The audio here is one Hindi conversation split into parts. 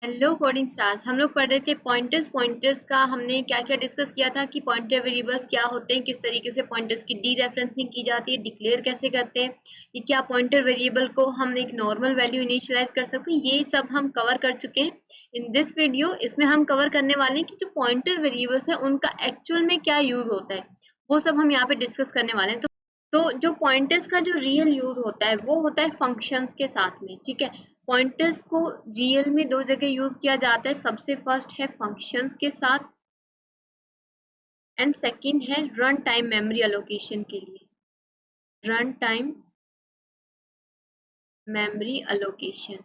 Hello coding stars. हम लोग पढ़ रहे थे पॉइंटर्स का। हमने क्या क्या डिस्कस किया था कि पॉइंटर वेरिएबल्स क्या होते हैं, किस तरीके से पॉइंटर्स की डी रेफरेंसिंग की जाती है, डिक्लेयर कैसे करते हैं, ये क्या पॉइंटर वेरिएबल को हम एक नॉर्मल वैल्यू इनिशियलाइज कर सकते हैं, ये सब हम कवर कर चुके हैं इन दिस वीडियो। इसमें हम कवर करने वाले हैं कि जो पॉइंटर वेरिएबल्स है उनका एक्चुअल में क्या यूज होता है, वो सब हम यहाँ पे डिस्कस करने वाले हैं। तो जो पॉइंटर्स का जो रियल यूज होता है वो होता है फंक्शंस के साथ में। ठीक है, पॉइंटर्स को रियल में दो जगह यूज किया जाता है। सबसे फर्स्ट है फंक्शंस के साथ एंड सेकंड है रन टाइम मेमोरी एलोकेशन के लिए। Run time memory allocation,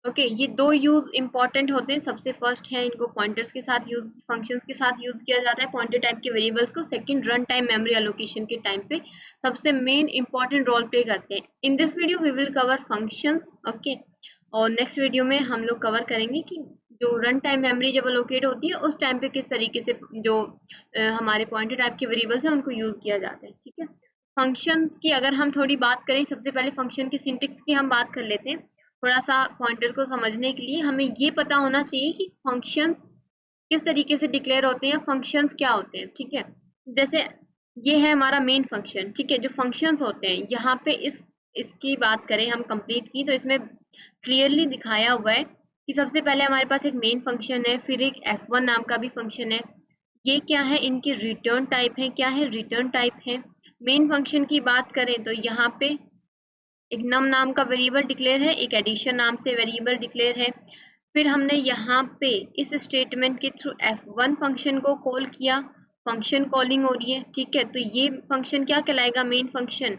okay, ये दो यूज इंपॉर्टेंट होते हैं। सबसे फर्स्ट है इनको पॉइंटर्स के साथ यूज, फंक्शंस के साथ यूज किया जाता है पॉइंटर टाइप के वेरिएबल्स को। Second run time memory allocation के टाइम पे सबसे मेन इंपॉर्टेंट रोल प्ले करते हैं। In this video we will cover functions, okay, और नेक्स्ट वीडियो में हम लोग कवर करेंगे कि जो रन टाइम मेमोरी जब एलोकेट होती है उस टाइम पे किस तरीके से जो हमारे पॉइंटर टाइप के वेरिएबल्स हैं उनको यूज किया जाता है। ठीक है, फंक्शंस की अगर हम थोड़ी बात करें, सबसे पहले फंक्शन के सिंटेक्स की हम बात कर लेते हैं। थोड़ा सा पॉइंटर को समझने के लिए हमें ये पता होना चाहिए कि फंक्शंस किस तरीके से डिक्लेयर होते हैं, फंक्शंस क्या होते हैं। ठीक है, जैसे ये है हमारा मेन फंक्शन। ठीक है, जो फंक्शंस होते हैं यहाँ पे इसकी बात करें हम कंप्लीट की, तो इसमें क्लियरली दिखाया हुआ है कि सबसे पहले हमारे पास एक मेन फंक्शन है, फिर एक f1 नाम का भी फंक्शन है। ये क्या है, इनके रिटर्न टाइप है। क्या है, रिटर्न टाइप है। मेन फंक्शन की बात करें तो यहाँ पे एक नम नाम का वेरिएबल डिक्लेयर है, एक एडिशन नाम से वेरिएबल डिक्लेयर है। फिर हमने यहाँ पे इस स्टेटमेंट के थ्रू f1 फंक्शन को कॉल किया, फंक्शन कॉलिंग हो रही है। ठीक है, तो ये फंक्शन क्या कहलाएगा, मेन फंक्शन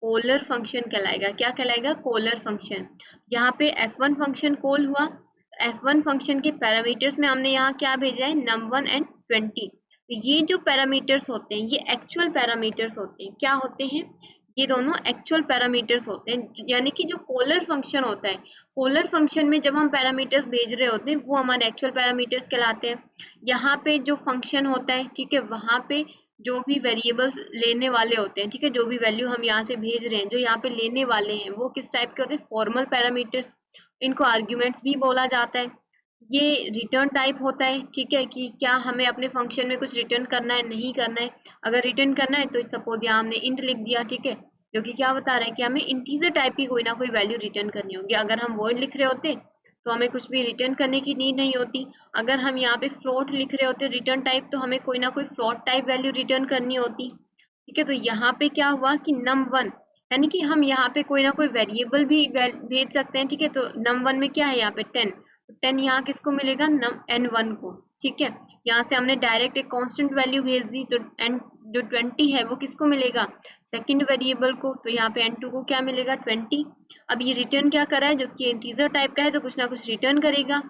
कॉलर फंक्शन कहलाएगा। क्या कहलाएगा, कॉलर फंक्शन। यहाँ पे f1 फंक्शन कॉल हुआ, f1 फंक्शन के पैरामीटर्स में हमने यहाँ क्या भेजा है, num1 एंड 20। तो ये जो पैरामीटर्स होते हैं ये एक्चुअल पैरामीटर्स होते हैं। क्या होते हैं, ये दोनों एक्चुअल पैरामीटर्स होते हैं। यानी कि जो कॉलर फंक्शन होता है, कॉलर फंक्शन में जब हम पैरामीटर्स भेज रहे होते हैं वो हमारे एक्चुअल पैरामीटर्स कहलाते हैं। यहाँ पे जो फंक्शन होता है, ठीक है, वहां पे जो भी वेरिएबल्स लेने वाले होते हैं, ठीक है, जो भी वैल्यू हम यहाँ से भेज रहे हैं, जो यहाँ पे लेने वाले हैं वो किस टाइप के होते हैं, फॉर्मल पैरामीटर्स। इनको आर्ग्यूमेंट्स भी बोला जाता है। ये रिटर्न टाइप होता है। ठीक है, कि क्या हमें अपने फंक्शन में कुछ रिटर्न करना है, नहीं करना है। अगर रिटर्न करना है तो सपोज यहाँ हमने इंट लिख दिया, ठीक है, जो कि क्या बता रहा है कि हमें इंटीजर टाइप की कोई ना कोई वैल्यू रिटर्न करनी होगी। अगर हम वर्ड लिख रहे होते तो हमें कुछ भी रिटर्न करने की नीड नहीं होती। अगर हम यहाँ पे फ्लोट लिख रहे होते रिटर्न टाइप, तो हमें कोई ना कोई फ्लोट टाइप वैल्यू रिटर्न करनी होती। ठीक है, तो यहाँ पे क्या हुआ कि num1, यानी कि हम यहाँ पे कोई ना कोई वेरिएबल भी भेज सकते हैं। ठीक है, तो num1 में क्या है, यहाँ पे 10, तो 10 यहाँ किसको मिलेगा, n1 को। ठीक है, यहाँ से हमने डायरेक्ट एक कांस्टेंट वैल्यू भेज दी, तो n जो 20 है वो किसको मिलेगा, सेकंड वेरिएबल को। तो यहाँ पे n2 को क्या मिलेगा, 20। अब ये रिटर्न क्या कर रहा है, जो कि इंटीजर टाइप का है तो कुछ ना कुछ रिटर्न करेगा।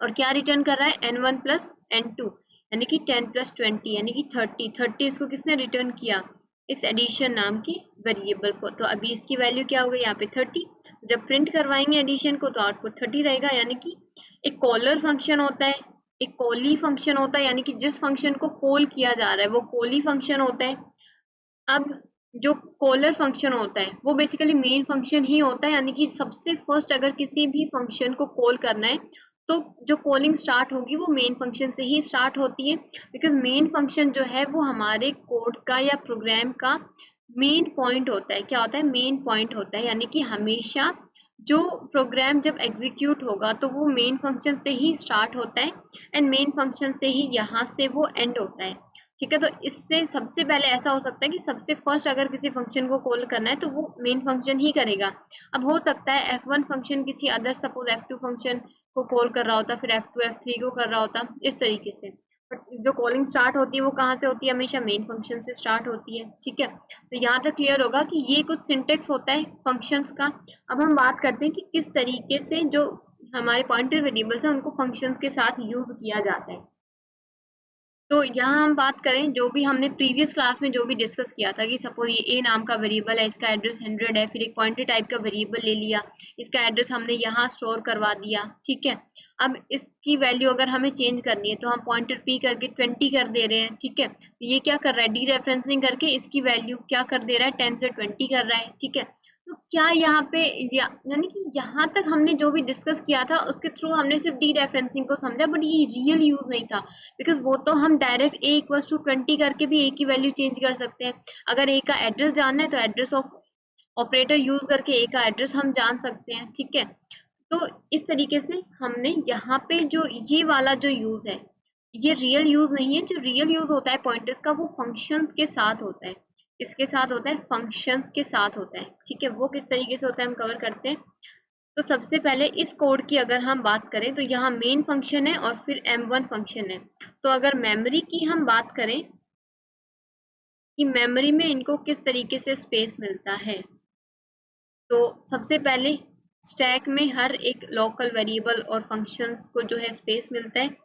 और क्या रिटर्न कर रहा है, n1 प्लस n2, यानी कि 10 प्लस 20 यानी कि 30। 30 इसको किसने रिटर्न किया, इस एडिशन नाम की वेरिएबल को। तो अभी इसकी वैल्यू क्या हो गई, यहाँ पे 30। जब प्रिंट करवाएंगे एडिशन को तो आउटपुट 30 रहेगा। यानी कि एक कॉलर फंक्शन होता है, एक कॉली फंक्शन होता है, यानी कि जिस फंक्शन को कॉल किया जा रहा है वो कॉली फंक्शन होता है। अब जो कॉलर फंक्शन होता है वो बेसिकली मेन फंक्शन ही होता है। यानी कि सबसे फर्स्ट अगर किसी भी फंक्शन को कॉल करना है तो जो कॉलिंग स्टार्ट होगी वो मेन फंक्शन से ही स्टार्ट होती है। बिकॉज मेन फंक्शन जो है वो हमारे कोड का या प्रोग्राम का मेन पॉइंट होता है। क्या होता है, मेन पॉइंट होता है। यानी कि हमेशा जो प्रोग्राम जब एग्जीक्यूट होगा तो वो मेन फंक्शन से ही स्टार्ट होता है एंड मेन फंक्शन से ही यहाँ से वो एंड होता है। ठीक है, तो इससे सबसे पहले ऐसा हो सकता है कि सबसे फर्स्ट अगर किसी फंक्शन को कॉल करना है तो वो मेन फंक्शन ही करेगा। अब हो सकता है f1 फंक्शन किसी अदर सपोज f2 फंक्शन को कॉल कर रहा होता, फिर f2 f3 को कर रहा होता, इस तरीके से। बट जो कॉलिंग स्टार्ट होती है वो कहाँ से होती है, हमेशा मेन फंक्शन से स्टार्ट होती है। ठीक है, तो यहाँ तक क्लियर होगा कि ये कुछ सिंटेक्स होता है फंक्शंस का। अब हम बात करते हैं कि किस तरीके से जो हमारे पॉइंटर वेरिएबल्स हैं उनको फंक्शंस के साथ यूज किया जाता है। तो यहाँ हम बात करें जो भी हमने प्रीवियस क्लास में जो भी डिस्कस किया था कि सपोज ये a नाम का वेरिएबल है, इसका एड्रेस 100 है, फिर एक पॉइंटर टाइप का वेरिएबल ले लिया, इसका एड्रेस हमने यहाँ स्टोर करवा दिया। ठीक है, अब इसकी वैल्यू अगर हमें चेंज करनी है तो हम पॉइंटर p करके 20 कर दे रहे हैं। ठीक है, तो ये क्या कर रहा है, डी रेफरेंसिंग करके इसकी वैल्यू क्या कर दे रहा है, 10 से 20 कर रहा है। ठीक है, तो क्या यहाँ पे यानी कि यहाँ तक हमने जो भी डिस्कस किया था उसके थ्रू हमने सिर्फ डी रेफरेंसिंग को समझा, बट ये रियल यूज नहीं था। बिकॉज वो तो हम डायरेक्ट ए इक्वल्स टू 20 करके भी ए की वैल्यू चेंज कर सकते हैं। अगर ए का एड्रेस जानना है तो एड्रेस ऑफ ऑपरेटर यूज करके ए का एड्रेस हम जान सकते हैं, ठीक है। तो इस तरीके से हमने यहाँ पे जो ये वाला जो यूज है, ये रियल यूज नहीं है। जो रियल यूज होता है पॉइंटर्स का वो फंक्शंस के साथ होता है। इसके साथ होता है, फंक्शंस के साथ होता है, ठीक है। वो किस तरीके से होता है हम कवर करते हैं। तो सबसे पहले इस कोड की अगर हम बात करें तो यहाँ मेन फंक्शन है और फिर m1 फंक्शन है। तो अगर मेमोरी की हम बात करें कि मेमोरी में इनको किस तरीके से स्पेस मिलता है, तो सबसे पहले स्टैक में हर एक लोकल वेरिएबल और फंक्शंस को जो है स्पेस मिलता है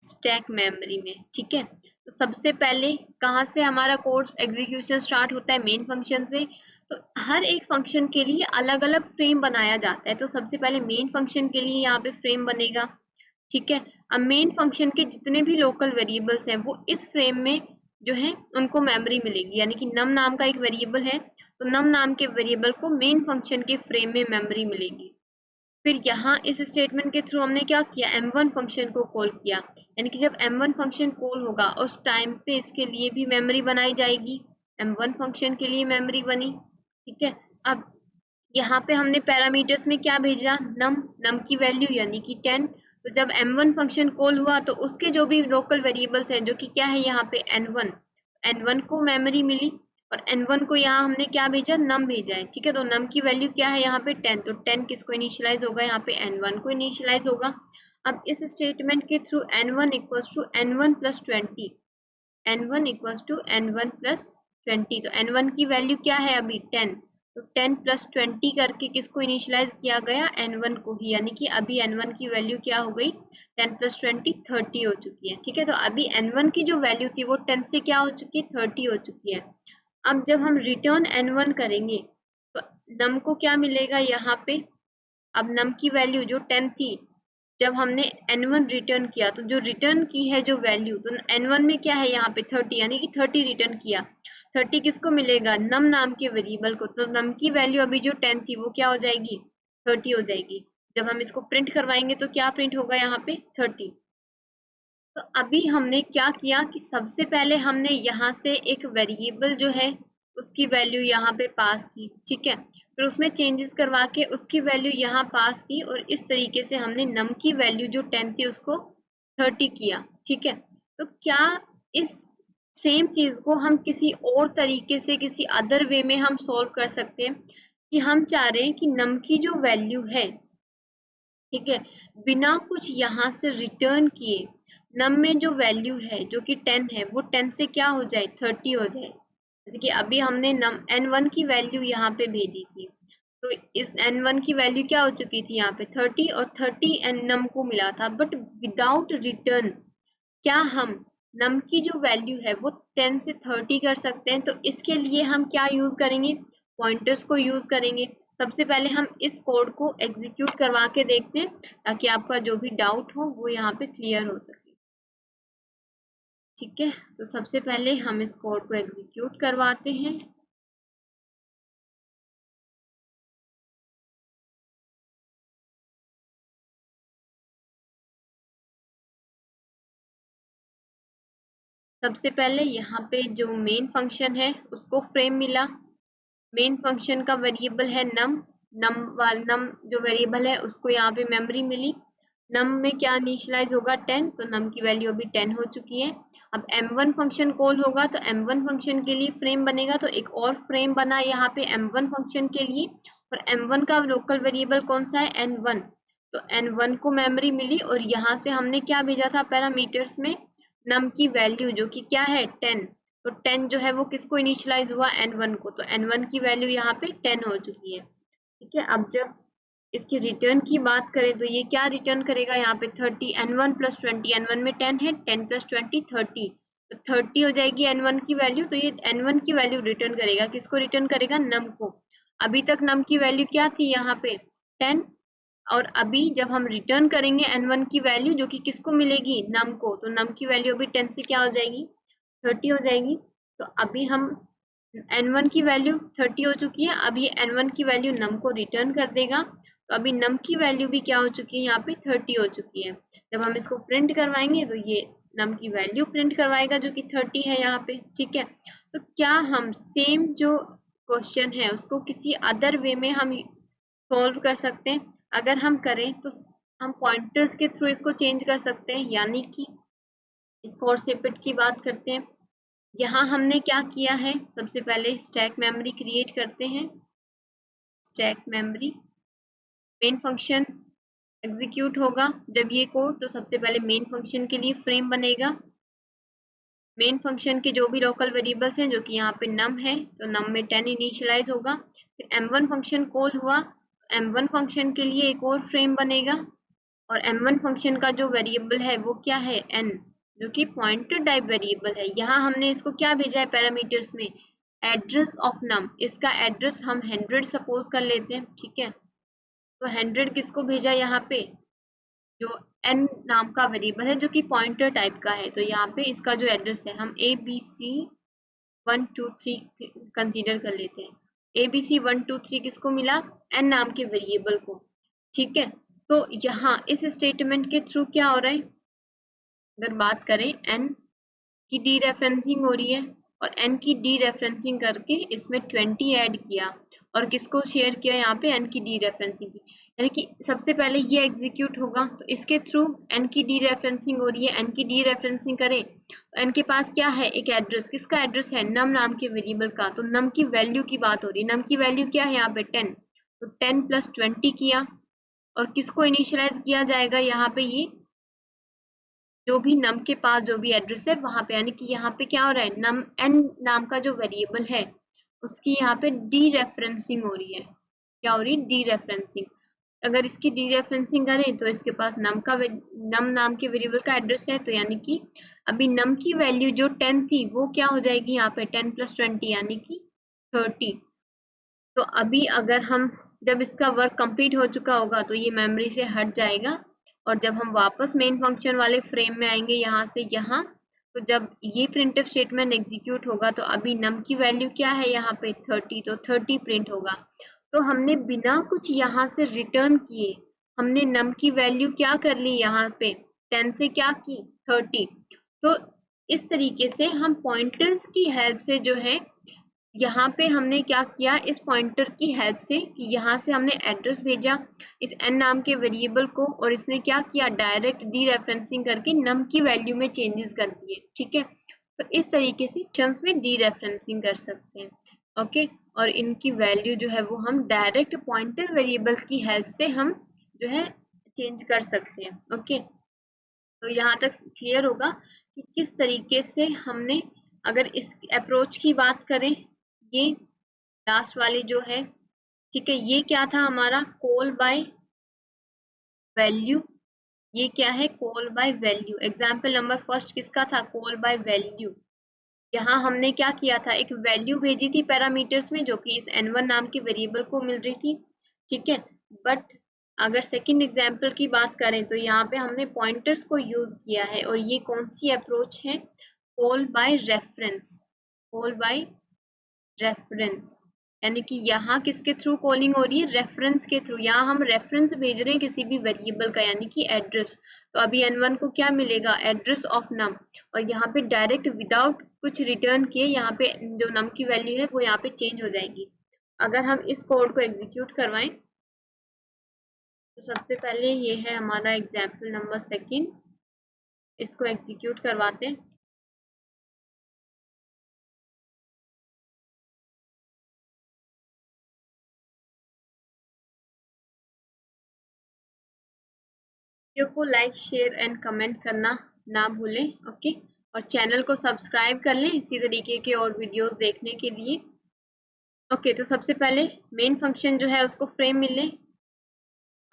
स्टैक मेमोरी में, ठीक है। तो सबसे पहले कहाँ से हमारा कोड एग्जीक्यूशन स्टार्ट होता है, मेन फंक्शन से। तो हर एक फंक्शन के लिए अलग अलग फ्रेम बनाया जाता है। तो सबसे पहले मेन फंक्शन के लिए यहाँ पे फ्रेम बनेगा, ठीक है। अब मेन फंक्शन के जितने भी लोकल वेरिएबल्स हैं वो इस फ्रेम में जो है उनको मेमोरी मिलेगी, यानी कि नम नाम का एक वेरिएबल है तो नम नाम के वेरिएबल को मेन फंक्शन के फ्रेम में मेमोरी मिलेगी। फिर यहाँ इस स्टेटमेंट के थ्रू हमने क्या किया, m1 फंक्शन को कॉल किया, यानी कि जब m1 फंक्शन कॉल होगा उस टाइम पे इसके लिए भी मेमोरी बनाई जाएगी। m1 फंक्शन के लिए मेमोरी बनी, ठीक है। अब यहाँ पे हमने पैरामीटर्स में क्या भेजा, नम की वैल्यू यानी कि 10। तो जब m1 फंक्शन कॉल हुआ तो उसके जो भी लोकल वेरिएबल्स हैं जो कि क्या है यहाँ पे n1 को मेमोरी मिली और n1 को यहाँ हमने क्या भेजा, नम भेजा है, ठीक है। तो नम की वैल्यू क्या है यहाँ पे 10, तो 10 किसको इनिशियलाइज होगा, यहाँ पे n1 को इनिशियलाइज होगा। अब इस स्टेटमेंट के through n1 equals to n1 plus 20, n1 equals to n1 plus 20। तो n1 की वैल्यू क्या है अभी 10, तो 10 प्लस 20 करके किसको इनिशियलाइज किया गया, n1 को ही, यानी कि अभी n1 की वैल्यू क्या हो गई, 10 प्लस 20 30 हो चुकी है, ठीक है। तो अभी n1 की जो वैल्यू थी वो 10 से क्या हो चुकी है, 30 हो चुकी है। अब जब हम रिटर्न n1 करेंगे तो नम को क्या मिलेगा यहाँ पे, अब नम की वैल्यू जो 10 थी, जब हमने n1 रिटर्न किया तो जो रिटर्न की है जो वैल्यू, तो n1 में क्या है यहाँ पे 30, यानी कि 30 रिटर्न किया। 30 किसको मिलेगा, नम नाम के वेरिएबल को। तो नम की वैल्यू अभी जो 10 थी वो क्या हो जाएगी, 30 हो जाएगी। जब हम इसको प्रिंट करवाएंगे तो क्या प्रिंट होगा यहाँ पे 30। तो अभी हमने क्या किया कि सबसे पहले हमने यहाँ से एक वेरिएबल जो है उसकी वैल्यू यहाँ पे पास की, ठीक है। फिर उसमें चेंजेस करवा के उसकी वैल्यू यहाँ पास की और इस तरीके से हमने नम की वैल्यू जो 10 थी उसको 30 किया, ठीक है। तो क्या इस सेम चीज को हम किसी और तरीके से किसी अदर वे में हम सोल्व कर सकते हैं कि हम चाह रहे हैं कि नम की जो वैल्यू है, ठीक है, बिना कुछ यहाँ से रिटर्न किए नम में जो वैल्यू है जो कि 10 है वो 10 से क्या हो जाए, 30 हो जाए। जैसे कि अभी हमने नम n1 की वैल्यू यहाँ पे भेजी थी, तो इस n1 की वैल्यू क्या हो चुकी थी यहाँ पे 30 और 30 एन नम को मिला था, बट विदाउट रिटर्न क्या हम नम की जो वैल्यू है वो 10 से 30 कर सकते हैं। तो इसके लिए हम क्या यूज करेंगे, पॉइंटर्स को यूज करेंगे। सबसे पहले हम इस कोड को एग्जीक्यूट करवा के देखते हैं ताकि आपका जो भी डाउट हो वो यहाँ पे क्लियर हो सके, ठीक है। तो सबसे पहले हम इस कोड को एग्जीक्यूट करवाते हैं। सबसे पहले यहाँ पे जो मेन फंक्शन है उसको फ्रेम मिला। मेन फंक्शन का वेरिएबल है नम जो वेरिएबल है उसको यहाँ पे मेमोरी मिली। नम में क्या इनिशियलाइज होगा 10, तो नम की वैल्यू अभी 10 हो चुकी है। अब m1 फंक्शन कॉल होगा तो m1 फंक्शन के लिए फ्रेम बनेगा, तो एक और फ्रेम बना यहाँ पे m1 फंक्शन के लिए। और m1 का लोकल वेरिएबल कौन सा है, n1, तो n1 को मेमोरी मिली और यहाँ से हमने क्या भेजा था पैरामीटर्स में, नम की वैल्यू जो कि क्या है 10। तो 10 जो है वो किसको इनिशियलाइज हुआ, n1 को, तो n1 की वैल्यू यहाँ पे 10 हो चुकी है, ठीक है। अब जब इसकी रिटर्न की बात करें तो ये क्या रिटर्न करेगा, यहाँ पे 30, n1 प्लस 20, n1 में 10 है, 10 प्लस 20 30, तो 30 हो जाएगी n1 की वैल्यू। तो ये n1 की वैल्यू रिटर्न करेगा, किसको रिटर्न करेगा, नम को। अभी तक नम की वैल्यू क्या थी यहाँ पे 10, और अभी जब हम रिटर्न करेंगे n1 की वैल्यू जो कि किसको मिलेगी, नम को, तो नम की वैल्यू अभी 10 से क्या हो जाएगी, 30 हो जाएगी। तो अभी हम n1 की वैल्यू 30 हो चुकी है। अब ये n1 की वैल्यू num को रिटर्न कर देगा, तो अभी num की वैल्यू भी क्या हो चुकी है, यहाँ पे 30 हो चुकी है। जब हम इसको प्रिंट करवाएंगे तो ये num की वैल्यू प्रिंट करवाएगा जो कि 30 है यहाँ पे, ठीक है। तो क्या हम सेम जो क्वेश्चन है उसको किसी अदर वे में हम सोल्व कर सकते हैं? अगर हम करें तो हम पॉइंटर्स के थ्रू इसको चेंज कर सकते हैं, यानी कि इसको और सेपरेट की बात करते हैं। यहाँ हमने क्या किया है, सबसे पहले स्टैक मेमोरी क्रिएट करते हैं। Stack memory main function execute होगा जब ये कोड, तो सबसे पहले मेन फंक्शन के लिए फ्रेम बनेगा। मेन फंक्शन के जो भी लोकल वेरिएबल्स हैं, जो कि यहाँ पे num है, तो num में 10 इनिशियलाइज होगा। फिर m1 फंक्शन कॉल हुआ, m1 फंक्शन के लिए एक और फ्रेम बनेगा, और m1 फंक्शन का जो वेरिएबल है वो क्या है, n, जो कि पॉइंटर टाइप वेरिएबल है। यहाँ हमने इसको क्या भेजा है पैरामीटर्स में, एड्रेस ऑफ num। इसका एड्रेस हम 100 सपोज कर लेते हैं, ठीक है। तो 100 किसको भेजा यहाँ पे, जो n नाम का वेरिएबल है जो कि पॉइंटर टाइप का है। तो यहाँ पे इसका जो एड्रेस है हम ABC123 कंसीडर कर लेते हैं। ABC123 किसको मिला, n नाम के वेरिएबल को, ठीक है। तो यहाँ इस स्टेटमेंट के थ्रू क्या हो रहा है, अगर बात करें n की डी रेफरेंसिंग हो रही है, और n की डी रेफरेंसिंग करके इसमें 20 ऐड किया, और किसको शेयर किया यहाँ पे, n की डी रेफरेंसिंग की। यानी कि सबसे पहले ये एग्जीक्यूट होगा, तो इसके थ्रू n की डी रेफरेंसिंग हो रही है, n की डी रेफरेंसिंग करें तो n के पास क्या है, एक एड्रेस, किसका एड्रेस है, num नाम के वेरिएबल का। तो num की वैल्यू की बात हो रही है, num की वैल्यू क्या है यहाँ पे 10, तो 10 + 20 किया, और किसको इनिशियलाइज किया जाएगा यहाँ पे, ये जो भी num के पास जो भी एड्रेस है वहां पे, यानी कि यहाँ पे क्या हो रहा है, num n नाम का जो वेरिएबल है उसकी यहाँ पे डी रेफरेंसिंग हो रही है। क्या हो रही है, डी रेफरेंसिंग। अगर इसकी डी रेफरेंसिंग करें तो इसके पास num नाम के वेरिएबल का एड्रेस है, तो यानी कि अभी num की वैल्यू जो 10 थी वो क्या हो जाएगी यहाँ पे 10 + 20 यानी कि 30। तो अभी अगर हम, जब इसका वर्क कंप्लीट हो चुका होगा तो ये मेमोरी से हट जाएगा, और जब हम वापस मेन फंक्शन वाले फ्रेम में आएंगे यहाँ से यहाँ, तो जब ये प्रिंटफ स्टेटमेंट एग्जीक्यूट होगा तो अभी num की वैल्यू क्या है यहाँ पे 30, तो 30 प्रिंट होगा। तो हमने बिना कुछ यहाँ से रिटर्न किए हमने num की वैल्यू क्या कर ली, यहाँ पे 10 से क्या की 30। तो इस तरीके से हम पॉइंटर्स की हेल्प से जो है, यहाँ पे हमने क्या किया, इस पॉइंटर की हेल्प से कि यहाँ से हमने एड्रेस भेजा इस n नाम के वेरिएबल को, और इसने क्या किया, डायरेक्ट डी रेफरेंसिंग करके num की वैल्यू में चेंजेस कर दिए, ठीक है। तो इस तरीके से फंक्शंस में डी रेफरेंसिंग कर सकते हैं, ओके। और इनकी वैल्यू जो है वो हम डायरेक्ट पॉइंटर वेरिएबल्स की हेल्प से हम जो है चेंज कर सकते हैं, ओके। तो यहाँ तक क्लियर होगा कि किस तरीके से हमने, अगर इस अप्रोच की बात करें, ये लास्ट वाली जो है, ठीक है, ये क्या था हमारा, कॉल बाय वैल्यू। ये क्या है, call by value. Example number first किसका था, कॉल बाय वैल्यू। यहाँ हमने क्या किया था, एक वैल्यू भेजी थी पैरामीटर्स में जो कि इस n1 नाम के वेरिएबल को मिल रही थी, ठीक है। बट अगर सेकंड एग्जाम्पल की बात करें तो यहाँ पे हमने पॉइंटर्स को यूज किया है, और ये कौन सी अप्रोच है, call by reference. Call by reference, यानी कि यहाँ किसके थ्रू कॉलिंग हो रही है, रेफरेंस के थ्रू। यहाँ हम रेफरेंस भेज रहे हैं किसी भी वेरिएबल का, यानी कि एड्रेस। तो अभी n1 को क्या मिलेगा, एड्रेस ऑफ num, और यहाँ पे डायरेक्ट विदाउट कुछ रिटर्न किए यहाँ पे जो num की वैल्यू है वो यहाँ पे चेंज हो जाएगी। अगर हम इस कोड को एग्जीक्यूट करवाएं तो सबसे पहले ये है हमारा एग्जाम्पल नंबर सेकेंड, इसको एग्जीक्यूट करवाते हैं। वीडियो को लाइक शेयर एंड कमेंट करना ना भूलें, ओके। और चैनल को सब्सक्राइब कर लें इसी तरीके के और वीडियोस देखने के लिए, ओके। तो सबसे पहले मेन फंक्शन जो है उसको फ्रेम मिले,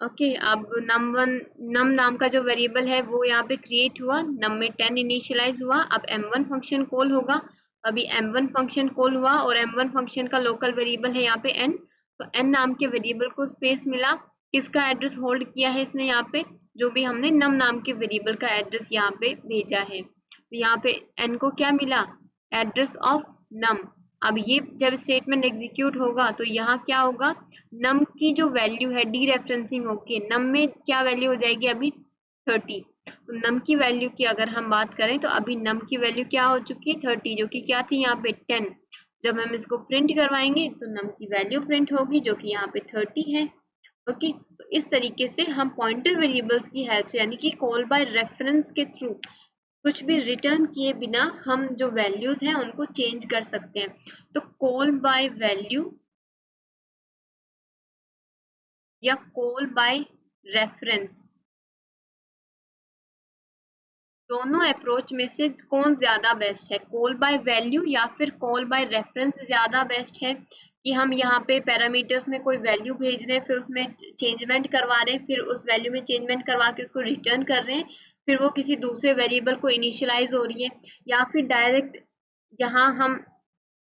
ओके। अब num नाम का जो वेरिएबल है वो यहाँ पे क्रिएट हुआ, num में 10 इनिशियलाइज हुआ। अब m1 फंक्शन कॉल होगा, अभी m1 फंक्शन कॉल हुआ, और m1 फंक्शन का लोकल वेरिएबल है यहाँ पे n, तो n नाम के वेरिएबल को स्पेस मिला, किसका एड्रेस होल्ड किया है इसने यहाँ पे, जो भी हमने num नाम के वेरिएबल का एड्रेस यहाँ पे भेजा है। तो यहाँ पे n को क्या मिला, एड्रेस ऑफ num, अब ये जब स्टेटमेंट एग्जीक्यूट होगा तो यहाँ क्या होगा, नम की जो वैल्यू है डी रेफरेंसिंग होके नम में क्या वैल्यू हो जाएगी अभी 30। तो नम की वैल्यू की अगर हम बात करें तो अभी नम की वैल्यू क्या हो चुकी है 30, जो कि क्या थी यहाँ पे 10। जब हम इसको प्रिंट करवाएंगे तो नम की वैल्यू प्रिंट होगी जो कि यहाँ पे 30 है। ओके, तो इस तरीके से हम पॉइंटर वेरिएबल्स की हेल्प से यानी कि कॉल बाय रेफरेंस के थ्रू कुछ भी रिटर्न किए बिना हम जो वैल्यूज हैं उनको चेंज कर सकते हैं। तो कॉल बाय वैल्यू या कॉल बाय रेफरेंस, दोनों अप्रोच में से कौन ज्यादा बेस्ट है, कॉल बाय वैल्यू या फिर कॉल बाय रेफरेंस ज्यादा बेस्ट है? कि हम यहाँ पे पैरामीटर्स में कोई वैल्यू भेज रहे हैं, फिर उसमें चेंजमेंट करवा रहे हैं, फिर उस वैल्यू में चेंजमेंट करवा के उसको रिटर्न कर रहे हैं, फिर वो किसी दूसरे वेरिएबल को इनिशियलाइज हो रही है, या फिर डायरेक्ट यहाँ हम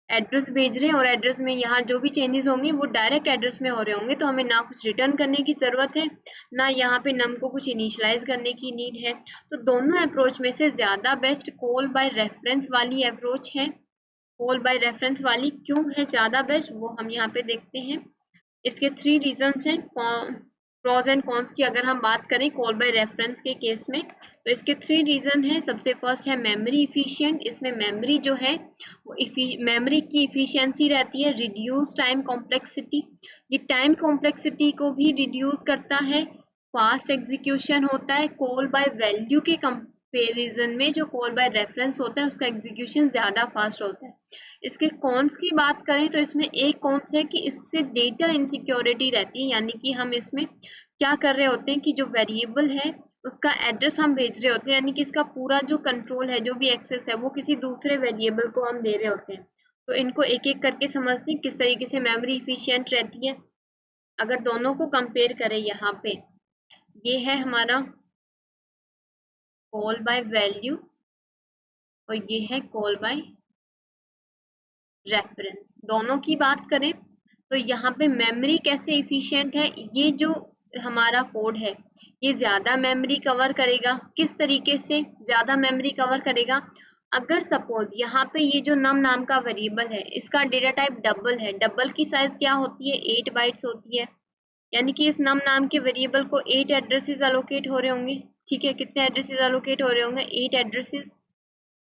एड्रेस भेज रहे हैं और एड्रेस में यहाँ जो भी चेंजेस होंगे वो डायरेक्ट एड्रेस में हो रहे होंगे, तो हमें ना कुछ रिटर्न करने की जरूरत है, ना यहाँ पे नम को कुछ इनिशियलाइज करने की नीड है। तो दोनों अप्रोच में से ज्यादा बेस्ट कॉल बाय रेफरेंस वाली अप्रोच है। कॉल बाय रेफरेंस वाली क्यों है ज्यादा बेस्ट, वो हम यहाँ पे देखते हैं। इसके 3 रीजंस हैं, प्रोज एंड कॉन्स की अगर हम बात करें कॉल बाय रेफरेंस के केस में, तो इसके 3 रीजन है। सबसे फर्स्ट है मेमोरी इफिशिएंट, इसमें मेमोरी जो है वो मेमोरी की इफिशियंसी रहती है, रिड्यूस टाइम कॉम्प्लेक्सिटी, ये टाइम कॉम्प्लेक्सिटी को भी रिड्यूस करता है, फास्ट एग्जीक्यूशन होता है। कॉल बाय वैल्यू के कंपेरिजन में जो कॉल बाय रेफरेंस होता है उसका एग्जीक्यूशन ज्यादा फास्ट होता है। इसके कॉन्स की बात करें तो इसमें एक कॉन्स है कि इससे डेटा इनसिक्योरिटी रहती है, यानी कि हम इसमें क्या कर रहे होते हैं कि जो वेरिएबल है उसका एड्रेस हम भेज रहे होते हैं, यानी कि इसका पूरा जो कंट्रोल है, जो भी एक्सेस है, वो किसी दूसरे वेरिएबल को हम दे रहे होते हैं। तो इनको एक एक करके समझते हैं किस तरीके से मेमोरी इफिशिएंट रहती है। अगर दोनों को कंपेयर करें यहाँ पे, ये है हमारा कॉल बाय वैल्यू और ये है कॉल बाय रेफरेंस। दोनों की बात करें तो यहाँ पे मेमोरी कैसे इफिशिएंट है, ये जो हमारा कोड है ये ज्यादा मेमोरी कवर करेगा। किस तरीके से ज्यादा मेमोरी कवर करेगा, अगर सपोज यहाँ पे ये जो नम नाम का वेरिएबल है इसका डेटा टाइप डबल है, डबल की साइज क्या होती है 8 बाइट्स होती है, यानी कि इस नम नाम के वेरिएबल को 8 एड्रेसेस अलोकेट हो रहे होंगे। ठीक है, कितने एड्रेसेस अलोकेट हो रहे होंगे 8 एड्रेसेस।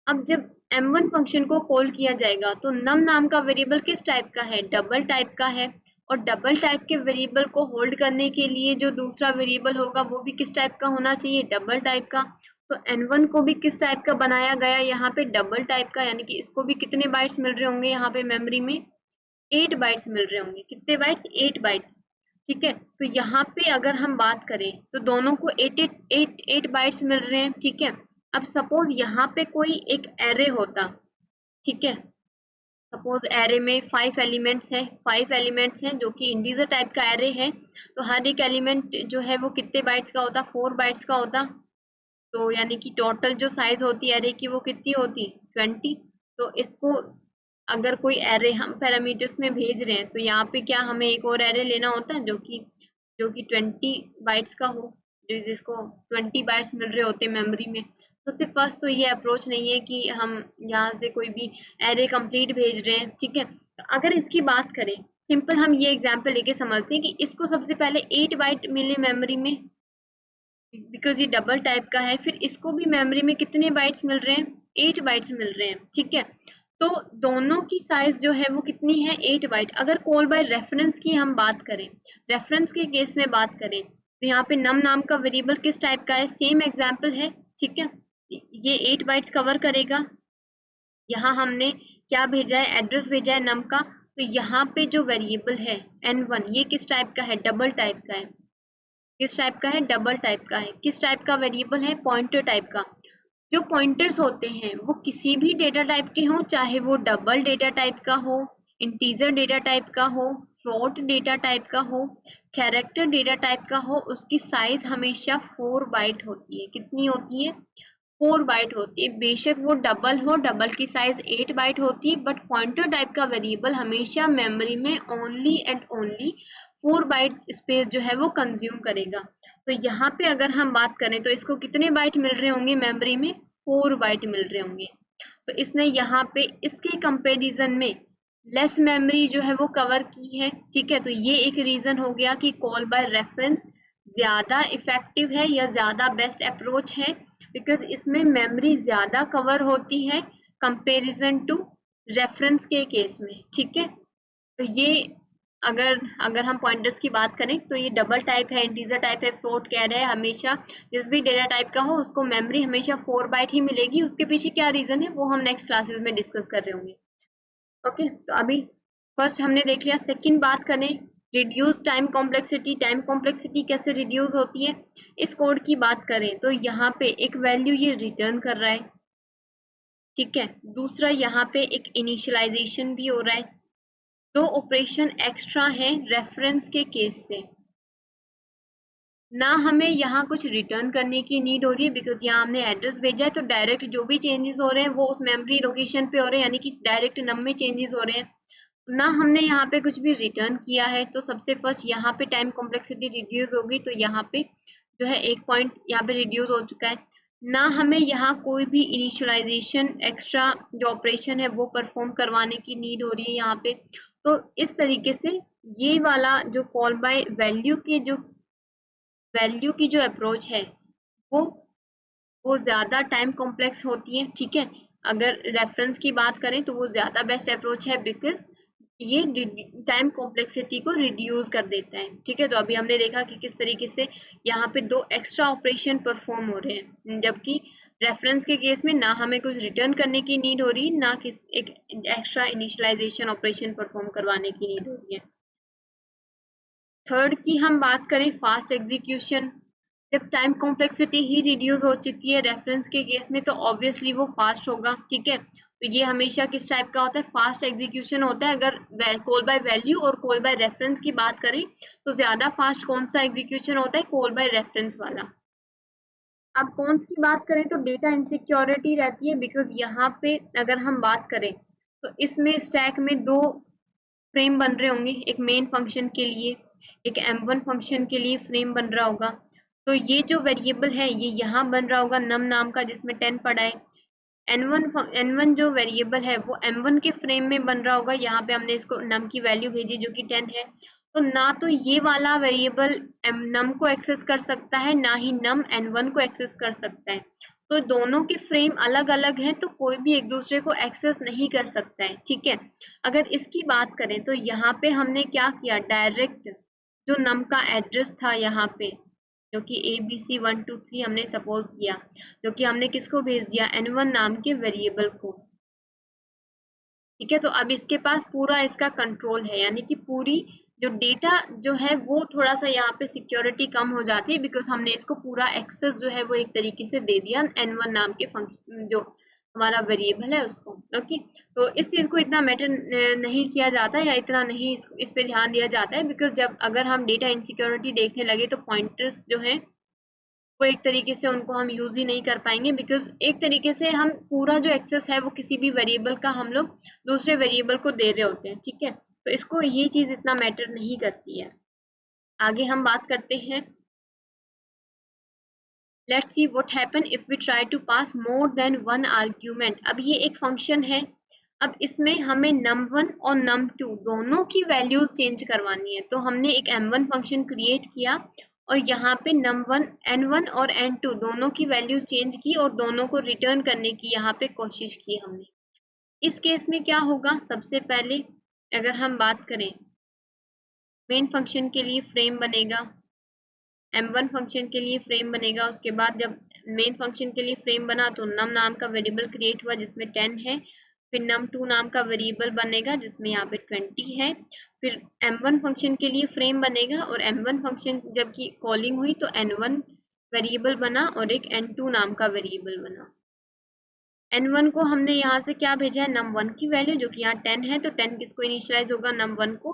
अब जब m1 फंक्शन को कॉल किया जाएगा तो नम नाम का वेरिएबल किस टाइप का है, डबल टाइप का है, और डबल टाइप के वेरिएबल को होल्ड करने के लिए जो दूसरा वेरिएबल होगा वो भी किस टाइप का होना चाहिए, डबल टाइप का। तो n1 को भी किस टाइप का बनाया गया यहाँ पे, डबल टाइप का, यानी कि इसको भी कितने बाइट्स मिल रहे होंगे यहाँ पे मेमोरी में 8 बाइट्स मिल रहे होंगे। कितने बाइट्स, 8 बाइट्स। ठीक है, तो यहाँ पे अगर हम बात करें तो दोनों को 8 बाइट्स मिल रहे हैं। ठीक है, अब सपोज यहाँ पे कोई एक एरे होता, ठीक है, सपोज एरे में 5 एलिमेंट्स हैं, 5 एलिमेंट्स हैं जो कि इंटीजर टाइप का एरे है, तो हर एक एलिमेंट जो है वो कितने बाइट्स का होता, 4 बाइट्स का होता। तो यानी कि टोटल जो साइज होती है एरे की वो कितनी होती, 20। तो इसको अगर कोई एरे हम पैरामीटर्स में भेज रहे हैं तो यहाँ पे क्या हमें एक और एरे लेना होता है जो कि 20 बाइट्स का हो, जो जिसको 20 बाइट्स मिल रहे होते हैं मेमोरी में। सबसे फर्स्ट तो ये अप्रोच नहीं है कि हम यहाँ से कोई भी एरे कंप्लीट भेज रहे हैं। ठीक है, तो अगर इसकी बात करें सिंपल, हम ये एग्जांपल लेके समझते हैं कि इसको सबसे पहले 8 बाइट मिले मेमोरी में, बिकॉज ये डबल टाइप का है, फिर इसको भी मेमोरी में कितने बाइट्स मिल रहे हैं, 8 बाइट्स मिल रहे हैं। ठीक है, तो दोनों की साइज जो है वो कितनी है, 8 बाइट। अगर कॉल बाय रेफरेंस की हम बात करें, रेफरेंस के केस में बात करें, तो यहाँ पे नम नाम का वेरिएबल किस टाइप का है, सेम एग्जाम्पल है। ठीक है, ये 8 बाइट्स कवर करेगा। यहाँ हमने क्या भेजा है, एड्रेस भेजा है नम का, तो यहाँ पे जो वेरिएबल है n1 ये किस टाइप का है, डबल टाइप का है। किस टाइप का है, डबल टाइप का है। किस टाइप का वेरिएबल है, पॉइंटर टाइप का। जो पॉइंटर्स होते हैं वो किसी भी डेटा टाइप के हों, चाहे वो डबल डेटा टाइप का हो, इंटीजर डेटा टाइप का हो, फ्लोट डेटा टाइप का हो, कैरेक्टर डेटा टाइप का हो, उसकी साइज हमेशा 4 बाइट होती है। कितनी होती है, 4 बाइट होती है। बेशक वो डबल हो, डबल की साइज 8 बाइट होती है, बट पॉइंटर टाइप का वेरिएबल हमेशा मेमोरी में only and only 4 byte space जो है वो कंज्यूम करेगा। तो यहाँ पे अगर हम बात करें तो इसको कितने बाइट मिल रहे होंगे मेमोरी में, 4 बाइट मिल रहे होंगे। तो इसने यहाँ पे इसके कंपैरिजन में लेस मेमोरी जो है वो कवर की है, ठीक है। तो ये एक रीजन हो गया कि कॉल बाय रेफरेंस ज्यादा इफेक्टिव है या ज्यादा बेस्ट अप्रोच है, बिकॉज इसमें मेमोरी ज्यादा कवर होती है कंपैरिजन टू रेफरेंस के केस में, ठीक है। तो ये अगर अगर हम पॉइंटर्स की बात करें तो ये डबल टाइप है, इंटीजर टाइप है, फ्लोट कह रहे हैं। हमेशा जिस भी डेटा टाइप का हो उसको मेमोरी हमेशा 4 बाइट ही मिलेगी। उसके पीछे क्या रीजन है वो हम नेक्स्ट क्लासेस में डिस्कस कर रहे होंगे। ओके, तो अभी फर्स्ट हमने देख लिया। सेकंड बात करें, reduce time complexity. Time complexity कैसे रिड्यूस होती है, इस कोड की बात करें तो यहाँ पे एक वैल्यू ये रिटर्न कर रहा है, ठीक है। दूसरा यहाँ पे एक इनिशियलाइजेशन भी हो रहा है। दो ऑपरेशन एक्स्ट्रा है रेफरेंस के केस से। ना हमें यहाँ कुछ रिटर्न करने की नीड हो रही है, बिकॉज यहाँ हमने एड्रेस भेजा है तो डायरेक्ट जो भी चेंजेस हो रहे हैं वो उस मेमोरी लोकेशन पे हो रहे हैं, यानी कि डायरेक्ट नम में चेंजेस हो रहे हैं। ना हमने यहाँ पे कुछ भी रिटर्न किया है। तो सबसे फर्स्ट यहाँ पे टाइम कॉम्प्लेक्सिटी रिड्यूस होगी, तो यहाँ पे जो है एक पॉइंट यहाँ पे रिड्यूस हो चुका है। ना हमें यहाँ कोई भी इनिशियलाइजेशन एक्स्ट्रा जो ऑपरेशन है वो परफॉर्म करवाने की नीड हो रही है यहाँ पे। तो इस तरीके से ये वाला जो कॉल बाय वैल्यू की जो अप्रोच है वो वो ज्यादा टाइम कॉम्प्लेक्स होती है, ठीक है। अगर रेफरेंस की बात करें तो वो ज्यादा बेस्ट अप्रोच है, बिकॉज ये टाइम कॉम्प्लेक्सिटी को रिड्यूस कर देता है, ठीक है। तो अभी हमने देखा कि किस तरीके से यहाँ पे दो एक्स्ट्रा ऑपरेशन परफॉर्म हो रहे हैं, जबकि रेफरेंस के केस में ना हमें कुछ रिटर्न करने की नीड हो रही, ना किस एक एक्स्ट्रा इनिशियलाइजेशन ऑपरेशन परफॉर्म करवाने की नीड हो रही है। थर्ड की हम बात करें, फास्ट एग्जीक्यूशन। जब टाइम कॉम्प्लेक्सिटी ही रिड्यूस हो चुकी है रेफरेंस के केस में तो ऑब्वियसली वो फास्ट होगा, ठीक है। तो ये हमेशा किस टाइप का होता है, फास्ट एग्जीक्यूशन होता है। अगर कॉल बाय वैल्यू और कॉल बाय रेफरेंस की बात करें तो ज्यादा फास्ट कौन सा एग्जीक्यूशन होता है, कॉल बाय रेफरेंस वाला। अब कौन की बात करें तो डेटा इनसिक्योरिटी रहती है, बिकॉज यहाँ पे अगर हम बात करें तो इसमें स्टैक में दो फ्रेम बन रहे होंगे, एक मेन फंक्शन के लिए, एक m1 फंक्शन के लिए फ्रेम बन रहा होगा। तो ये जो वेरिएबल है ये यहाँ बन रहा होगा नम नाम का, जिसमें 10 पड़ा है। n1 जो वेरिएबल है वो m1 के फ्रेम में बन रहा होगा, यहाँ पे हमने इसको नम की वैल्यू भेजी जो कि 10 है। तो ना तो ये वाला वेरिएबल नम को एक्सेस कर सकता है, ना ही नम n1 को एक्सेस कर सकता है। तो दोनों के फ्रेम अलग अलग हैं, तो कोई भी एक दूसरे को एक्सेस नहीं कर सकता है, ठीक है। अगर इसकी बात करें तो यहाँ पे हमने क्या किया, डायरेक्ट जो नम का एड्रेस था यहाँ पे जो कि ABC123 हमने सपोज किया, जो कि हमने किसको भेज दिया, n1 नाम के वेरिएबल को, ठीक है। तो अब इसके पास पूरा इसका कंट्रोल है, यानी कि पूरी जो डेटा जो है वो थोड़ा सा यहाँ पे सिक्योरिटी कम हो जाती है, बिकॉज हमने इसको पूरा एक्सेस जो है वो एक तरीके से दे दिया n1 नाम के फंक्शन जो हमारा वेरिएबल है उसको। ओके, तो इस चीज को इतना मैटर नहीं किया जाता या इतना नहीं इस पे ध्यान दिया जाता है, बिकॉज जब अगर हम डेटा इनसिक्योरिटी देखने लगे तो पॉइंटर्स जो है वो एक तरीके से उनको हम यूज ही नहीं कर पाएंगे, बिकॉज एक तरीके से हम पूरा जो एक्सेस है वो किसी भी वेरिएबल का हम लोग दूसरे वेरिएबल को दे रहे होते हैं, ठीक है। तो इसको ये चीज इतना मैटर नहीं करती है। आगे हम बात करते हैं, let's see what happen if we try to pass more than one argument. अब ये एक फंक्शन है, अब इसमें हमें num1 और num2 दोनों की वैल्यूज चेंज करवानी है। तो हमने एक m1 फंक्शन क्रिएट किया और यहाँ पे num1 n1 और n2 दोनों की वैल्यूज चेंज की और दोनों को रिटर्न करने की यहाँ पे कोशिश की हमने। इस केस में क्या होगा, सबसे पहले अगर हम बात करें मेन फंक्शन के लिए फ्रेम बनेगा, m1 फंक्शन के लिए फ्रेम बनेगा। उसके बाद जब मेन फंक्शन के लिए फ्रेम बना तो num नाम का वेरिएबल क्रिएट हुआ जिसमें 10 है। फिर num2 नाम का वेरिएबल बनेगा जिसमें यहाँ पे 20 है। फिर m1 फंक्शन के लिए फ्रेम बनेगा और m1 फंक्शन जबकि कॉलिंग हुई तो n1 वेरिएबल बना और एक n2 नाम का वेरिएबल बना। n1 को हमने यहाँ से क्या भेजा है, num1 की वैल्यू जो कि यहाँ 10 है, तो 10 किसको इनिशियलाइज होगा, num1 को।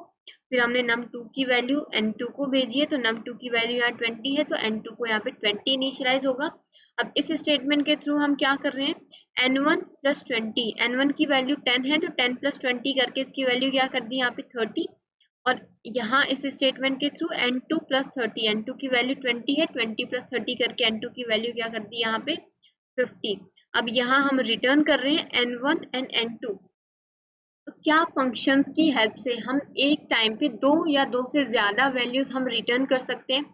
फिर हमने num2 की वैल्यू n2 को भेजी है, तो num2 की वैल्यू यहाँ 20 है, तो n2 को यहाँ पे 20 इनिशियलाइज होगा। अब इस स्टेटमेंट के थ्रू हम क्या कर रहे हैं, n1 प्लस 20, n1 की वैल्यू 10 है तो 10 प्लस 20 करके इसकी वैल्यू क्या कर दी यहाँ पे 30। और यहाँ इस स्टेटमेंट के थ्रू n2 प्लस 30, n2 की वैल्यू 20 है, 20 प्लस 30 करके n2 की वैल्यू क्या कर दी यहाँ पे 50। अब यहाँ हम रिटर्न कर रहे हैं n1 एंड n2, तो क्या फंक्शंस की हेल्प से हम एक टाइम पे दो या दो से ज्यादा वैल्यूज हम रिटर्न कर सकते हैं?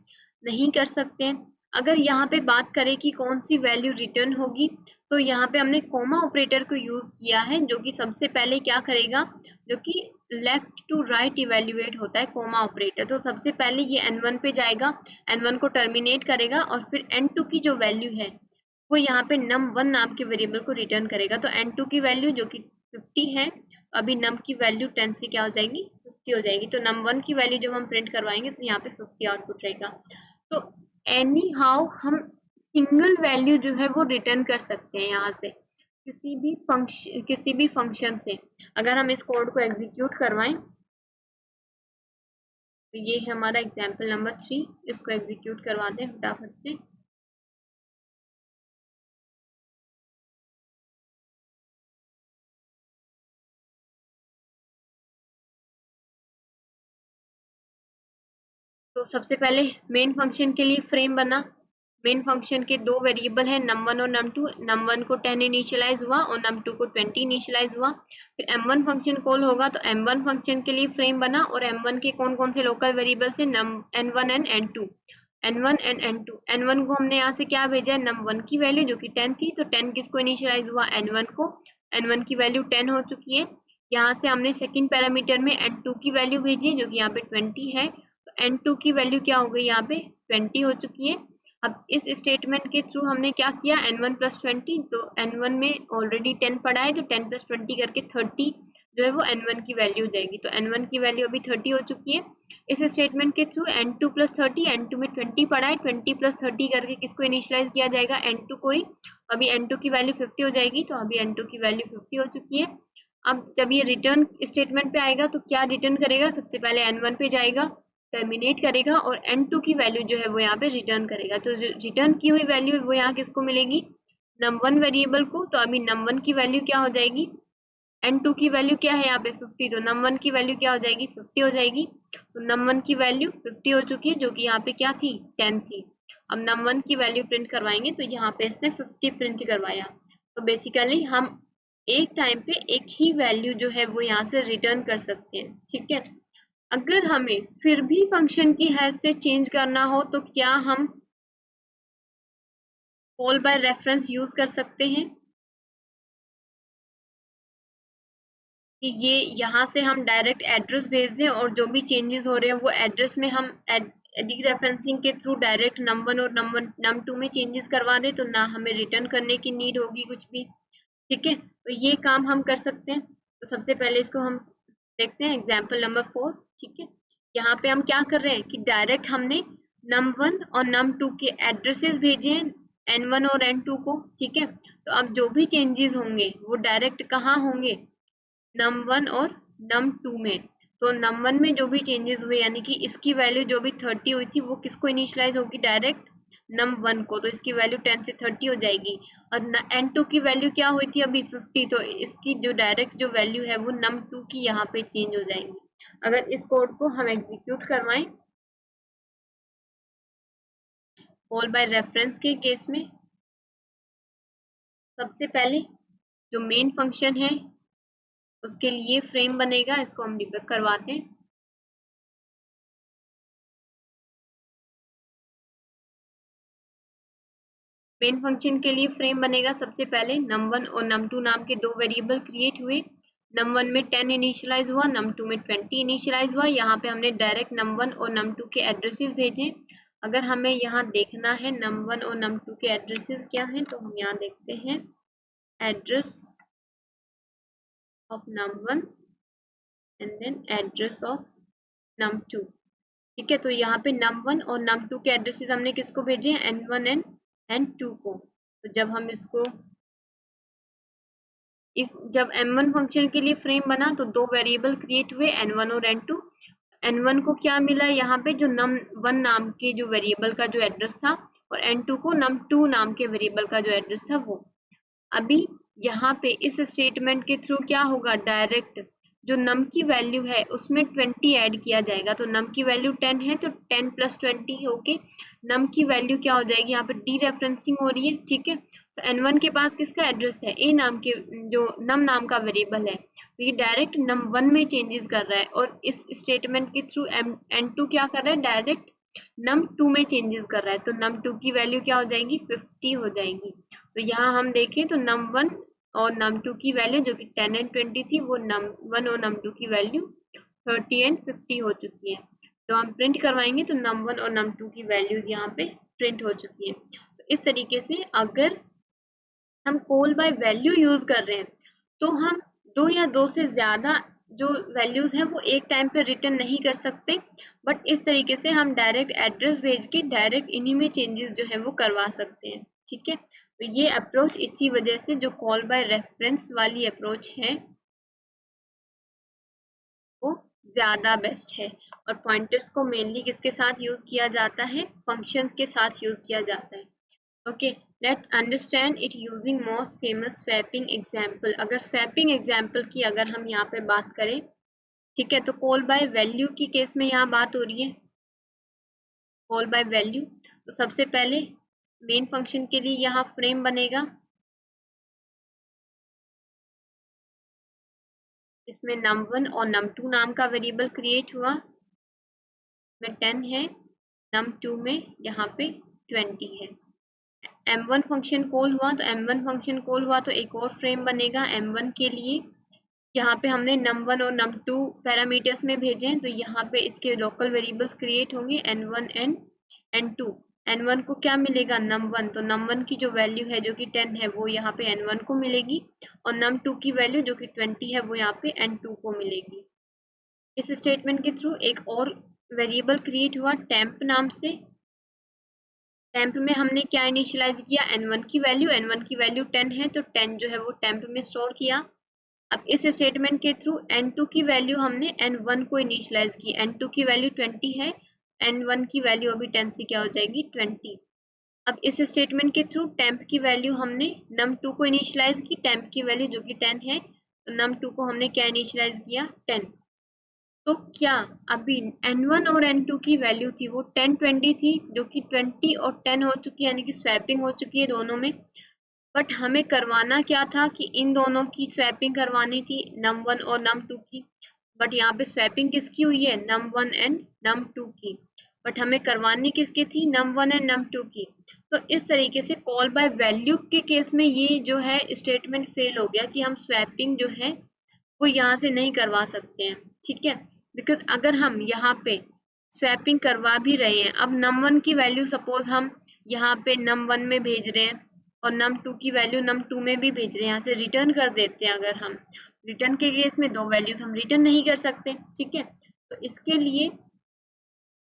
नहीं कर सकते हैं। अगर यहाँ पे बात करें कि कौन सी वैल्यू रिटर्न होगी, तो यहाँ पे हमने कॉमा ऑपरेटर को यूज किया है, जो कि सबसे पहले क्या करेगा, जो कि लेफ्ट टू राइट इवेल्युएट होता है कॉमा ऑपरेटर। तो सबसे पहले ये n1 पे जाएगा, n1 को टर्मिनेट करेगा और फिर n2 की जो वैल्यू है वो यहाँ पे num1 नाम के वेरिएबल को रिटर्न करेगा। तो n2 की वैल्यू जो कि 50 है, अभी num की वैल्यू 10 से क्या हो जाएगी, 50 हो जाएगी। तो num1 की वैल्यू जब हम प्रिंट करवाएंगे तो यहाँ पे 50 आउटपुट रहेगा। तो एनी हाउ हम सिंगल वैल्यू जो है वो रिटर्न कर सकते हैं यहाँ से किसी भी फंक्शन से। अगर हम इस कोड को एग्जीक्यूट करवाएं, तो ये है हमारा एग्जाम्पल नंबर 3। इसको एग्जीक्यूट करवा दें फटाफट से। तो सबसे पहले मेन फंक्शन के लिए फ्रेम बना। मेन फंक्शन के दो वेरिएबल है num1 और num2। num1 को 10 इनिशियलाइज हुआ और num2 को 20 इनिशियलाइज हुआ। फिर m1 फंक्शन कॉल होगा, तो m1 फंक्शन के लिए फ्रेम बना और m1 के कौन कौन से लोकल वेरिएबल्स है, n1 and n2। n1 and n2, n1 को हमने यहाँ से क्या भेजा है, num1 की वैल्यू जो कि 10 थी, तो 10 किसको इनिशियलाइज हुआ, n1 को। n1 की वैल्यू 10 हो चुकी है। यहाँ से हमने सेकंड पैरामीटर में n2 की वैल्यू भेजी जो कि यहाँ पे 20 है। n2 की वैल्यू क्या हो गई, यहाँ पे 20 हो चुकी है। अब इस स्टेटमेंट के थ्रू हमने क्या किया, n1 प्लस 20, तो n1 में ऑलरेडी 10 पड़ा है, तो 10 प्लस 20 करके 30 जो है वो n1 की वैल्यू हो जाएगी। तो n1 की वैल्यू अभी 30 हो चुकी है। इस स्टेटमेंट के थ्रू n2 प्लस 30, n2 में 20 पड़ा है, 20 प्लस 30 करके किसको इनिशियलाइज किया जाएगा, n2 को ही। अभी n2 की वैल्यू 50 हो जाएगी, तो अभी n2 की वैल्यू 50 हो चुकी है। अब जब ये रिटर्न स्टेटमेंट पे आएगा तो क्या रिटर्न करेगा, सबसे पहले n1 पे जाएगा, टर्मिनेट करेगा और n2 की वैल्यू जो है वो यहाँ पे रिटर्न करेगा। तो जो रिटर्न की हुई वैल्यू है वो यहाँ किसको मिलेगी, num1 वेरिएबल को। तो अभी num1 की वैल्यू क्या हो जाएगी, n2 की वैल्यू क्या है यहाँ पे 50, तो num1 की वैल्यू क्या हो जाएगी, 50 हो जाएगी। तो num1 की वैल्यू 50 हो चुकी है, जो कि यहाँ पे क्या थी, 10 थी। अब num1 की वैल्यू प्रिंट करवाएंगे, तो यहाँ पे इसने 50 प्रिंट करवाया। तो बेसिकली हम एक टाइम पे एक ही वैल्यू जो है वो यहाँ से रिटर्न कर सकते हैं, ठीक है। अगर हमें फिर भी फंक्शन की हेल्प से चेंज करना हो, तो क्या हम कॉल बाय रेफरेंस यूज कर सकते हैं कि ये यहाँ से हम डायरेक्ट एड्रेस भेज दें और जो भी चेंजेस हो रहे हैं वो एड्रेस में हम डी रेफरेंसिंग के थ्रू डायरेक्ट num1 और num2 में चेंजेस करवा दें, तो ना हमें रिटर्न करने की नीड होगी कुछ भी, ठीक है। तो ये काम हम कर सकते हैं। तो सबसे पहले इसको हम देखते हैं एग्जाम्पल नंबर 4, ठीक है। यहाँ पे हम क्या कर रहे हैं कि डायरेक्ट हमने num1 और num2 के एड्रेसेस भेजे हैं, n1 और n2 को, ठीक है। तो अब जो भी चेंजेस होंगे वो डायरेक्ट कहाँ होंगे, num1 और num2 में। तो num1 में जो भी चेंजेस हुए, यानी कि इसकी वैल्यू जो भी 30 हुई थी वो किसको इनिशियलाइज होगी, डायरेक्ट num1 को। तो इसकी वैल्यू 10 से 30 हो जाएगी। और n2 की वैल्यू क्या हुई थी अभी 50, तो इसकी जो डायरेक्ट जो वैल्यू है वो num2 की यहाँ पे चेंज हो जाएंगी। अगर इस कोड को हम एग्जीक्यूट करवाएं कॉल बाय रेफरेंस के केस में, सबसे पहले जो मेन फंक्शन है उसके लिए फ्रेम बनेगा, इसको हम डिबग करवाते हैं। मेन फंक्शन के लिए फ्रेम बनेगा, सबसे पहले num1 और num2 नाम के दो वेरिएबल क्रिएट हुए। num1 में 10 इनिशियलाइज हुआ, num2 में 20 इनिशियलाइज हुआ। यहाँ पे हमने डायरेक्ट num1 और num2 के एड्रेसेस भेजे। अगर हमें यहाँ देखना है num1 और num2 के एड्रेसेस क्या हैं, तो हम यहाँ देखते हैं address of num1 and then address of num2, ठीक है। तो यहाँ पे num1 और num2 के एड्रेसेस हमने किसको भेजे हैं, n1 एंड n2 को। तो जब हम इसको जब m1 फंक्शन के लिए फ्रेम बना तो दो वेरिएबल क्रिएट हुए, n1 और n2। n1 को क्या मिला, यहाँ पे जो num1 नाम के जो वेरिएबल का जो एड्रेस था, और n2 को num2 नाम के वेरिएबल का जो एड्रेस था वो। अभी यहाँ पे इस स्टेटमेंट के थ्रू क्या होगा, डायरेक्ट जो num की वैल्यू है उसमें 20 ऐड किया जाएगा। तो num की वैल्यू 10 है, तो 10 प्लस 20 होके num की वैल्यू क्या हो जाएगी, यहाँ पे डी रेफरेंसिंग हो रही है, ठीक है। तो n1 के पास किसका एड्रेस है, a नाम के जो num नाम का वेरिएबल है, तो ये डायरेक्ट num1 में चेंजेस कर रहा है, और इस स्टेटमेंट के थ्रू n2 क्या कर रहा है, डायरेक्ट num2 में चेंजेस कर रहा है, तो num2 की वैल्यू क्या हो जाएगी, 50 हो जाएगी। तो यहाँ हम देखें तो num1 और num2 की वैल्यू जो कि 10 एंड 20 थी, वो num1 और num2 की वैल्यू 30 एंड 50 हो चुकी है। तो हम प्रिंट करवाएंगे तो num1 और num2 की वैल्यू यहाँ पे प्रिंट हो चुकी है। तो इस तरीके से अगर हम कॉल बाय वैल्यू यूज कर रहे हैं तो हम दो या दो से ज्यादा जो वैल्यूज हैं वो एक टाइम पे रिटर्न नहीं कर सकते, बट इस तरीके से हम डायरेक्ट एड्रेस भेज के डायरेक्ट इन्हीं में चेंजेस जो है वो करवा सकते हैं। ठीक है, तो ये अप्रोच इसी वजह से जो कॉल बाय रेफरेंस वाली अप्रोच है वो ज्यादा बेस्ट है। और पॉइंटर्स को मेनली किसके साथ यूज किया जाता है, फंक्शंस के साथ यूज किया जाता है। Okay, let's understand it using most famous swapping example। अगर swapping example की अगर हम यहाँ पे बात करें, ठीक है, तो call by value की केस में यहाँ बात हो रही है, call by value। तो सबसे पहले मेन फंक्शन के लिए यहाँ फ्रेम बनेगा, इसमें num1 और num2 नाम का वेरिएबल क्रिएट हुआ, में 10 है, num2 में यहाँ पे 20 है। m1 फंक्शन कॉल हुआ, तो m1 फंक्शन कॉल हुआ तो एक और फ्रेम बनेगा m1 के लिए, यहाँ पे हमने num1 और num2 पैरामीटर्स में भेजे हैं, तो यहाँ पे इसके लोकल वेरिएबल्स क्रिएट होंगे n1 एंड n2। n1 को क्या मिलेगा, num1, तो num1 की जो वैल्यू है जो कि 10 है वो यहाँ पे n1 को मिलेगी, और num2 की वैल्यू जो कि 20 है वो यहाँ पे n2 को मिलेगी। इस स्टेटमेंट के थ्रू एक और वेरिएबल क्रिएट हुआ temp नाम से। टेम्प में हमने क्या इनिशियलाइज किया, n1 की वैल्यू, n1 की वैल्यू 10 है तो 10 जो है वो टेम्प में स्टोर किया। अब इस स्टेटमेंट के थ्रू n2 की वैल्यू हमने n1 को इनिशियलाइज की, n2 की वैल्यू 20 है, n1 की वैल्यू अभी 10 से क्या हो जाएगी 20। अब इस स्टेटमेंट के थ्रू टेम्प की वैल्यू हमने num2 को इनिशियलाइज की, टेम्प की वैल्यू जो कि 10 है, तो num2 को हमने क्या इनिशियलाइज किया 10। तो क्या अभी n1 और n2 की वैल्यू थी वो 10 20 थी, जो कि 20 और 10 हो चुकी है, यानी कि स्वैपिंग हो चुकी है दोनों में। बट हमें करवाना क्या था कि इन दोनों की स्वैपिंग करवानी थी, num1 और num2 की। बट यहाँ पे स्वैपिंग किसकी हुई है, num1 एंड num2 की, बट हमें करवानी किसकी थी, num1 एंड num2 की। तो इस तरीके से कॉल बाय वैल्यू के केस में ये जो है स्टेटमेंट फेल हो गया कि हम स्वैपिंग जो है वो यहाँ से नहीं करवा सकते हैं। ठीक है, बिकॉज अगर हम यहाँ पे स्वैपिंग करवा भी रहे हैं, अब num1 की वैल्यू सपोज हम यहाँ पे num1 में भेज रहे हैं और num2 की वैल्यू num2 में भी भेज रहे हैं, यहाँ से रिटर्न कर देते हैं। अगर हम रिटर्न के केस में दो वैल्यूज हम रिटर्न नहीं कर सकते। ठीक है, तो इसके लिए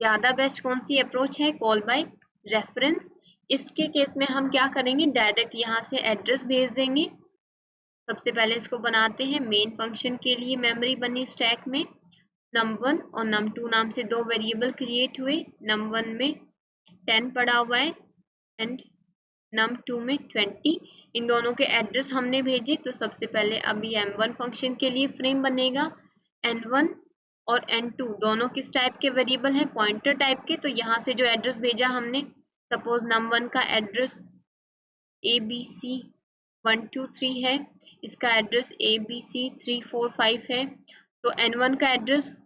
ज्यादा बेस्ट कौन सी अप्रोच है, कॉल बाय रेफरेंस। इसके केस में हम क्या करेंगे, डायरेक्ट यहाँ से एड्रेस भेज देंगे। सबसे पहले इसको बनाते हैं, मेन फंक्शन के लिए मेमोरी बनी स्टैक में, num1 और num2 नाम से दो वेरिएबल क्रिएट हुए, num1 में 10 पड़ा हुआ है एंड num2 में 20। इन दोनों के एड्रेस हमने भेजे, तो सबसे पहले अभी m1 फंक्शन के लिए फ्रेम बनेगा, n1 और n2 दोनों किस टाइप के वेरिएबल हैं, पॉइंटर टाइप के। तो यहाँ से जो एड्रेस भेजा हमने, सपोज num1 का एड्रेस ABC123 है, इसका एड्रेस ABC345 है, तो n1 का एड्रेस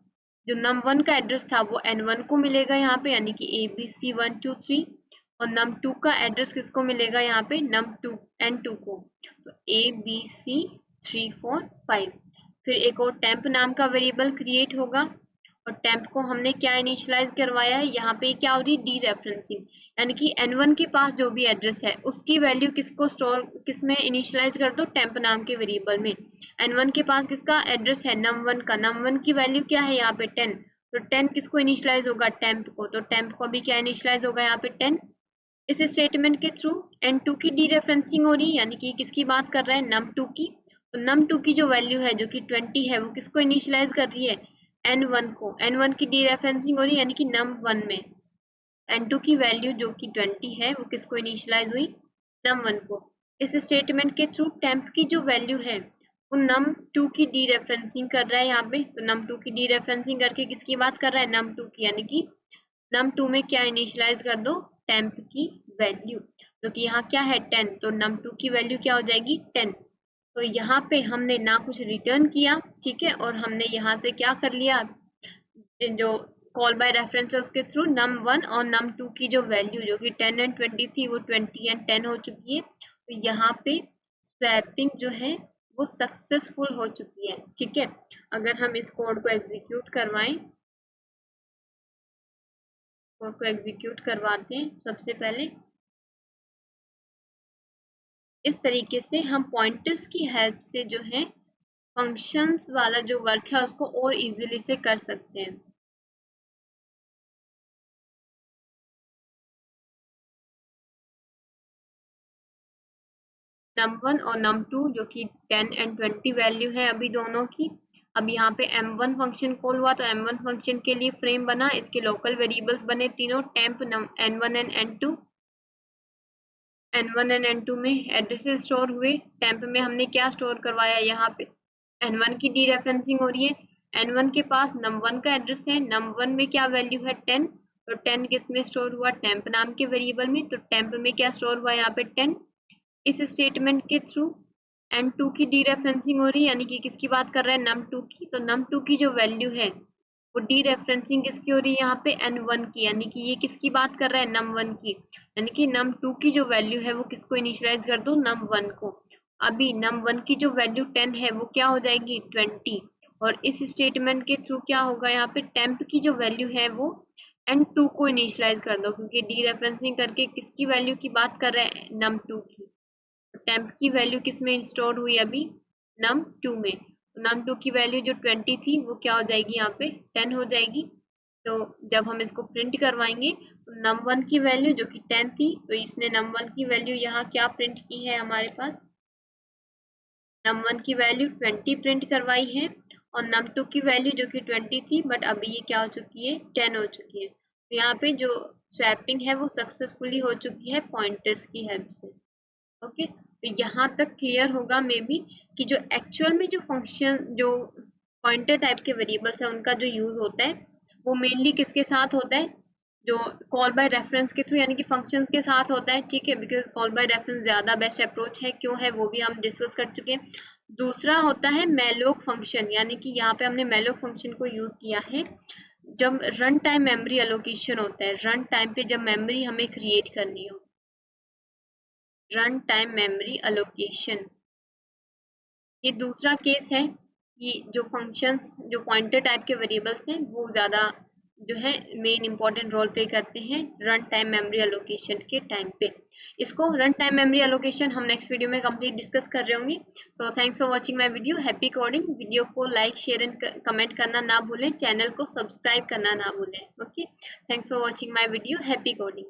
जो num1 का एड्रेस था वो n1 को मिलेगा यहाँ पे, यानी कि ABC123, और num2 का एड्रेस किसको मिलेगा यहाँ पे, n2 को, तो ABC345। फिर एक और temp नाम का वेरिएबल क्रिएट होगा, और temp को हमने क्या इनिशियलाइज करवाया है, यहाँ पे क्या हो रही है, डी रेफरेंसिंग, यानी कि n1 के पास जो भी एड्रेस है उसकी वैल्यू किसको स्टोर किसमें इनिशियलाइज कर दो, temp नाम के वेरिएबल में। n1 के पास किसका एड्रेस है, num1 का, num1 की वैल्यू क्या है यहाँ पे 10, तो 10 किसको इनिशियलाइज होगा, temp को, तो temp को भी क्या इनिशियलाइज होगा यहाँ पे 10। इस स्टेटमेंट के थ्रू n2 की डी रेफरेंसिंग हो रही है, यानी कि किसकी बात कर रहा है, num2 की। तो num2 की जो वैल्यू है जो कि 20 है वो किसको इनिशियलाइज कर रही है, n1 को, n1 की डी रेफरेंसिंग हो रही है, यानी कि num1 में n2 की वैल्यू जो कि 20 है वो किसको इनिशियलाइज हुई, num1 को। इस स्टेटमेंट के थ्रू temp की जो वैल्यू है वो num2 की डी रेफरेंसिंग कर रहा है यहाँ पे, तो num2 की डी रेफरेंसिंग करके किसकी बात कर रहा है, num2 की, यानी कि num2 में क्या इनिशियलाइज कर दो, temp की वैल्यू। जो कि यहाँ क्या है 10, तो num2 की वैल्यू क्या हो जाएगी 10। तो यहाँ पे हमने ना कुछ रिटर्न किया, ठीक है, और हमने यहाँ से क्या कर लिया, जो कॉल बाय रेफरेंस है उसके थ्रू num1 और num2 की जो वैल्यू जो कि 10 एंड 20 थी वो 20 एंड 10 हो चुकी है। तो यहाँ पे स्वैपिंग जो है वो सक्सेसफुल हो चुकी है, ठीक है। अगर हम इस कोड को एग्जीक्यूट करवाएं, कोड को एग्जीक्यूट करवाते हैं सबसे पहले, इस तरीके से हम पॉइंटर्स की हेल्प से जो है फंक्शंस वाला जो वर्क है उसको और इजीली से कर सकते हैं। num1 और num2 जो कि 10 एंड 20 वैल्यू है अभी दोनों की। अब यहाँ पे m1 फंक्शन कॉल हुआ तो m1 फंक्शन के लिए फ्रेम बना, इसके लोकल वेरिएबल्स बने तीनों, temp n1 and n2। n1 and n2 में एड्रेसेस स्टोर हुए। टेम्प में हमने क्या स्टोर करवाया, यहाँ पे n1 की डीरेफरेंसिंग हो रही है। n1 के पास num1 का एड्रेस है, num1 में क्या वैल्यू है 10, तो 10 किस में स्टोर हुआ, टेम्प नाम के वेरिएबल में, तो टेम्प में क्या स्टोर हुआ यहाँ पे 10। इस स्टेटमेंट के थ्रू n2 की डीरेफरेंसिंग हो रही है, यानी कि किसकी बात कर रहा है num2 की, तो num2 की जो वैल्यू है वो डीरेफरेंसिंग किसकी हो रही है यहाँ पे n1 की, यानी कि ये किसकी बात कर रहा है num1 की, यानी कि num2 की जो वैल्यू है वो किसको इनिशियलाइज कर दो num1 को। अभी num1 की जो वैल्यू 10 है वो क्या हो जाएगी 20, और इस स्टेटमेंट के थ्रू क्या होगा यहाँ पे टेम्प की जो वैल्यू है वो n2 को इनिशियलाइज कर दो, क्योंकि डीरेफरेंसिंग करके किसकी वैल्यू की बात कर रहे हैं num2 की। टेम्प की वैल्यू किस में स्टोर हुई अभी num2 में, num2 की वैल्यू जो 20 थी वो क्या हो जाएगी यहाँ पे 10 हो जाएगी। तो जब हम इसको प्रिंट करवाएंगे तो num1 की वैल्यू जो कि 10 थी, तो इसने num1 की वैल्यू यहाँ क्या प्रिंट की है, हमारे पास num1 की वैल्यू 20 प्रिंट करवाई है, और num2 की वैल्यू जो कि 20 थी बट अभी ये क्या हो चुकी है 10 हो चुकी है। तो यहाँ पे जो स्वैपिंग है वो सक्सेसफुली हो चुकी है पॉइंटर्स की हेल्प से। ओके, तो यहाँ तक क्लियर होगा मे बी कि जो एक्चुअल में जो फंक्शन जो पॉइंटर टाइप के वेरिएबल्स है उनका जो यूज होता है वो मेनली किसके साथ होता है, जो कॉल बाय रेफरेंस के थ्रू यानी कि फंक्शंस के साथ होता है, ठीक है, बिकॉज कॉल बाय रेफरेंस ज्यादा बेस्ट अप्रोच है, क्यों है वो भी हम डिस्कस कर चुके हैं। दूसरा होता है मैलोक फंक्शन, यानी कि यहाँ पे हमने मैलोक फंक्शन को यूज किया है जब रन टाइम मेमोरी एलोकेशन होता है, रन टाइम पे जब मेमोरी हमें क्रिएट करनी हो, रन टाइम मेमोरी एलोकेशन। ये दूसरा केस है कि जो फंक्शंस जो पॉइंटर टाइप के वेरिएबल्स हैं वो ज़्यादा जो है मेन इंपॉर्टेंट रोल प्ले करते हैं रन टाइम मेमोरी एलोकेशन के टाइम पे। इसको रन टाइम मेमोरी एलोकेशन हम नेक्स्ट वीडियो में कंप्लीट डिस्कस कर रहे होंगे। So thanks for watching my video, happy coding. Video को लाइक शेयर एंड कमेंट करना ना भूलें, चैनल को सब्सक्राइब करना ना भूलें। Okay, thanks for watching my video, happy coding.